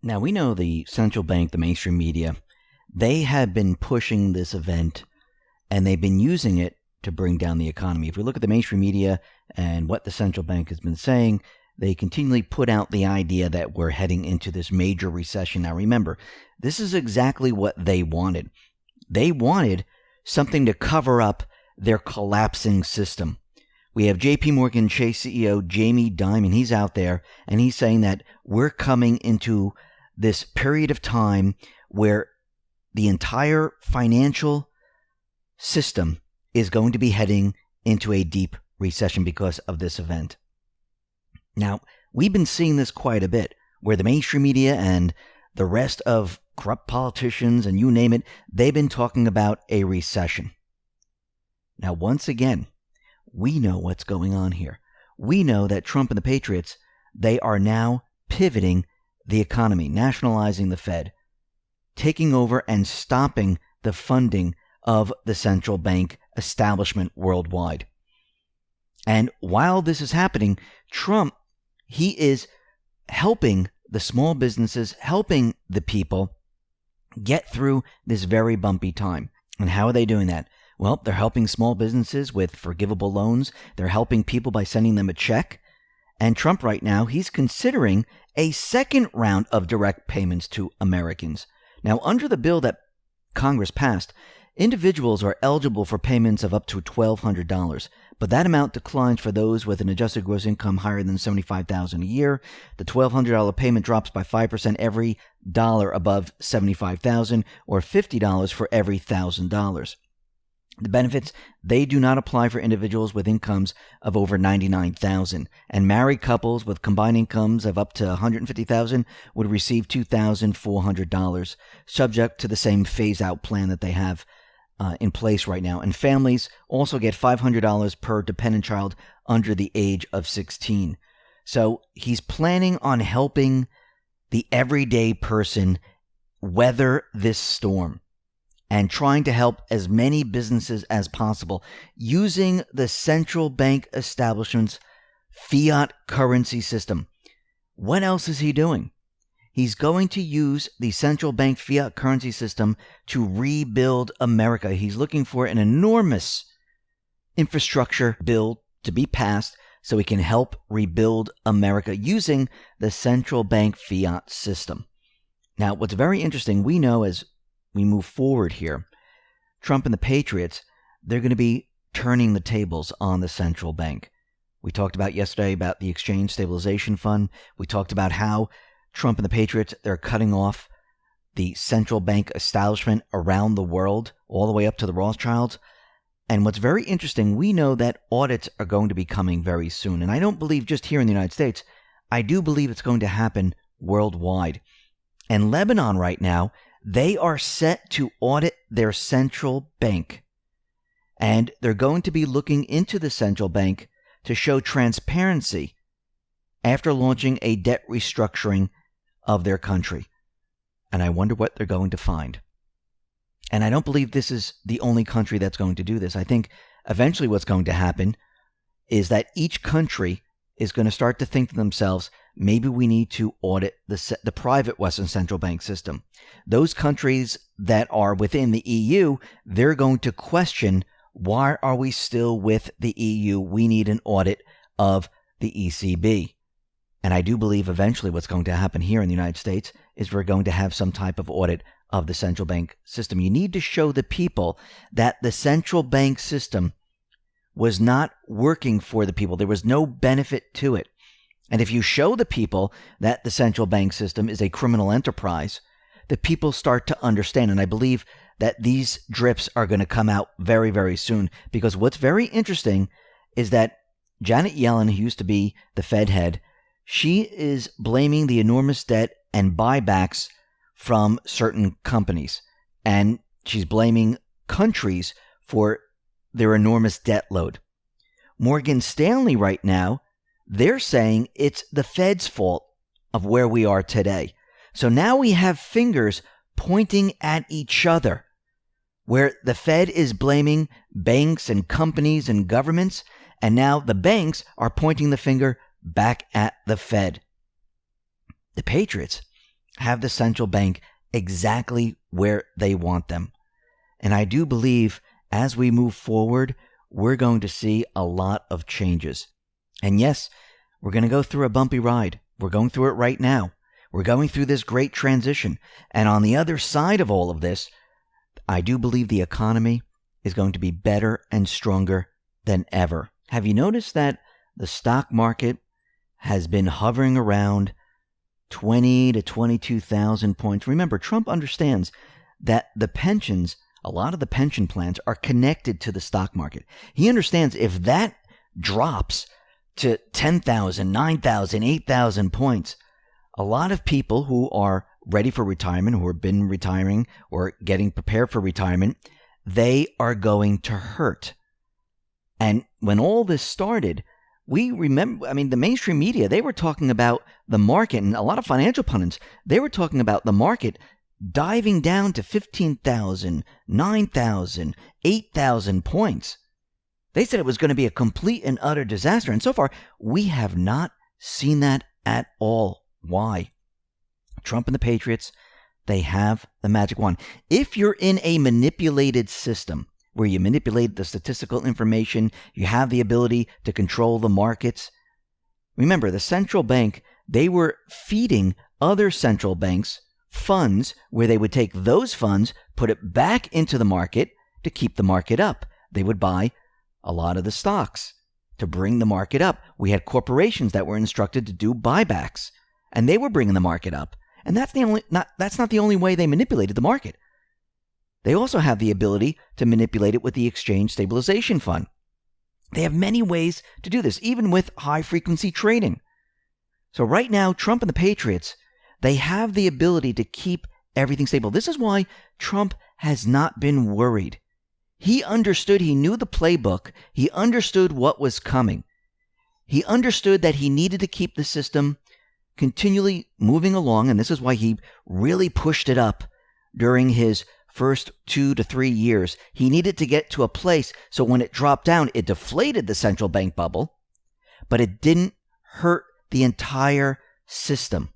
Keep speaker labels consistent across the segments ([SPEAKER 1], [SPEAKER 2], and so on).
[SPEAKER 1] Now, we know the central bank, the mainstream media, they have been pushing this event and they've been using it to bring down the economy. If we look at the mainstream media and what the central bank has been saying, they continually put out the idea that we're heading into this major recession. Now, remember, this is exactly what they wanted. They wanted something to cover up their collapsing system. We have JP Morgan Chase CEO Jamie Dimon. He's out there and he's saying that we're coming into this period of time where the entire financial system is going to be heading into a deep recession because of this event. Now, we've been seeing this quite a bit, where the mainstream media and the rest of corrupt politicians and you name it, they've been talking about a recession. Now, once again, we know what's going on here. We know that Trump and the Patriots, they are now pivoting the economy, nationalizing the Fed, taking over and stopping the funding of the central bank establishment worldwide. And while this is happening, Trump, he is helping the small businesses, helping the people get through this very bumpy time. And how are they doing that? Well, they're helping small businesses with forgivable loans. They're helping people by sending them a check. And Trump right now, he's considering a second round of direct payments to Americans. Now, under the bill that Congress passed, individuals are eligible for payments of up to $1,200, but that amount declines for those with an adjusted gross income higher than $75,000 a year. The $1,200 payment drops by 5% every dollar above $75,000, or $50 for every $1,000. The benefits, they do not apply for individuals with incomes of over $99,000, and married couples with combined incomes of up to $150,000 would receive $2,400, subject to the same phase-out plan that they have in place right now. And families also get $500 per dependent child under the age of 16. So he's planning on helping the everyday person weather this storm, and trying to help as many businesses as possible using the central bank establishment's fiat currency system. What else is he doing? He's going to use the central bank fiat currency system to rebuild America. He's looking for an enormous infrastructure bill to be passed so he can help rebuild America using the central bank fiat system. Now, what's very interesting, we know as we move forward here, Trump and the Patriots, they're going to be turning the tables on the central bank. We talked about yesterday about the Exchange Stabilization Fund. We talked about how Trump and the Patriots, they're cutting off the central bank establishment around the world, all the way up to the Rothschilds. And what's very interesting, we know that audits are going to be coming very soon. And I don't believe just here in the United States. I do believe it's going to happen worldwide. And Lebanon right now, they are set to audit their central bank. And they're going to be looking into the central bank to show transparency after launching a debt restructuring of their country. And I wonder what they're going to find. And I don't believe this is the only country that's going to do this. I think eventually what's going to happen is that each country is going to start to think to themselves, maybe we need to audit the private Western central bank system. Those countries that are within the EU, they're going to question, why are we still with the EU? We need an audit of the ECB. And I do believe eventually what's going to happen here in the United States is we're going to have some type of audit of the central bank system. You need to show the people that the central bank system was not working for the people. There was no benefit to it. And if you show the people that the central bank system is a criminal enterprise, the people start to understand. And I believe that these drips are going to come out very, very soon. Because what's very interesting is that Janet Yellen, who used to be the Fed head, she is blaming the enormous debt and buybacks from certain companies. And she's blaming countries for their enormous debt load. Morgan Stanley right now, they're saying it's the Fed's fault of where we are today. So now we have fingers pointing at each other, where the Fed is blaming banks and companies and governments, and now the banks are pointing the finger back at the Fed. The Patriots, have the central bank exactly where they want them. And I do believe as we move forward, we're going to see a lot of changes. And yes, we're going to go through a bumpy ride. We're going through it right now. We're going through this great transition. And on the other side of all of this, I do believe the economy is going to be better and stronger than ever. Have you noticed that the stock market has been hovering around 20 to 22,000 points? Remember, Trump understands that the pensions, a lot of the pension plans are connected to the stock market. He understands if that drops to 10,000, 9,000, 8,000 points, a lot of people who are ready for retirement, who have been retiring or getting prepared for retirement, they are going to hurt. And when all this started, we remember, the mainstream media, they were talking about the market, and a lot of financial pundits, they were talking about the market diving down to 15,000, 9,000, 8,000 points. They said it was going to be a complete and utter disaster. And so far, we have not seen that at all. Why? Trump and the Patriots, they have the magic wand. If you're in a manipulated system where you manipulate the statistical information, you have the ability to control the markets. Remember, the central bank, they were feeding other central banks funds where they would take those funds, put it back into the market to keep the market up. They would buy a lot of the stocks to bring the market up. We had corporations that were instructed to do buybacks, and they were bringing the market up. And that's not the only way they manipulated the market. They also have the ability to manipulate it with the Exchange Stabilization Fund. They have many ways to do this, even with high-frequency trading. So right now, Trump and the Patriots, they have the ability to keep everything stable. This is why Trump has not been worried. He understood, he knew the playbook, he understood what was coming. He understood that he needed to keep the system continually moving along, and this is why he really pushed it up during his first 2 to 3 years. He needed to get to a place so when it dropped down, it deflated the central bank bubble, but it didn't hurt the entire system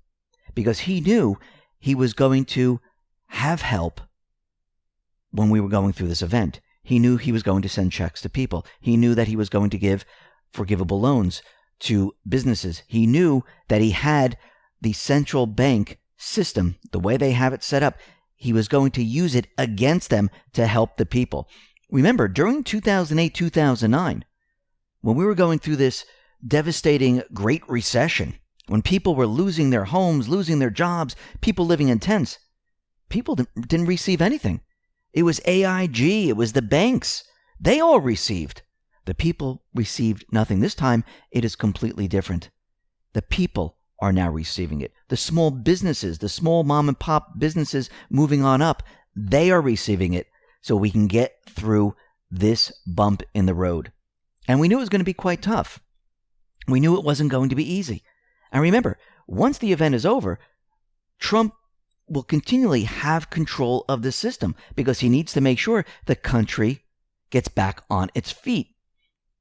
[SPEAKER 1] because he knew he was going to have help when we were going through this event. He knew he was going to send checks to people. He knew that he was going to give forgivable loans to businesses. He knew that he had the central bank system, the way they have it set up. He was going to use it against them to help the people. Remember, during 2008, 2009, when we were going through this devastating Great Recession, when people were losing their homes, losing their jobs, people living in tents, people didn't receive anything. It was AIG, it was the banks. They all received. The people received nothing. This time, it is completely different. The people are now receiving it. The small businesses, the small mom and pop businesses moving on up, they are receiving it so we can get through this bump in the road. And we knew it was going to be quite tough. We knew it wasn't going to be easy. And remember, once the event is over, Trump will continually have control of the system because he needs to make sure the country gets back on its feet.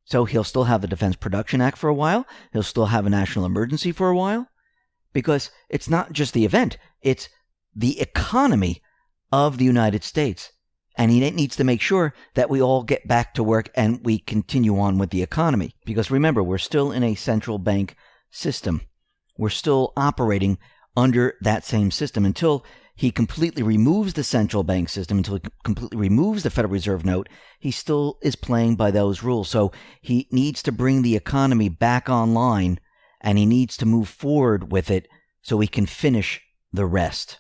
[SPEAKER 1] So he'll still have the Defense Production Act for a while. He'll still have a national emergency for a while because it's not just the event. It's the economy of the United States. And he needs to make sure that we all get back to work and we continue on with the economy. Because remember, we're still in a central bank system. We're still operating under that same system until he completely removes the central bank system, until he completely removes the Federal Reserve note. He still is playing by those rules. So he needs to bring the economy back online and he needs to move forward with it so we can finish the rest.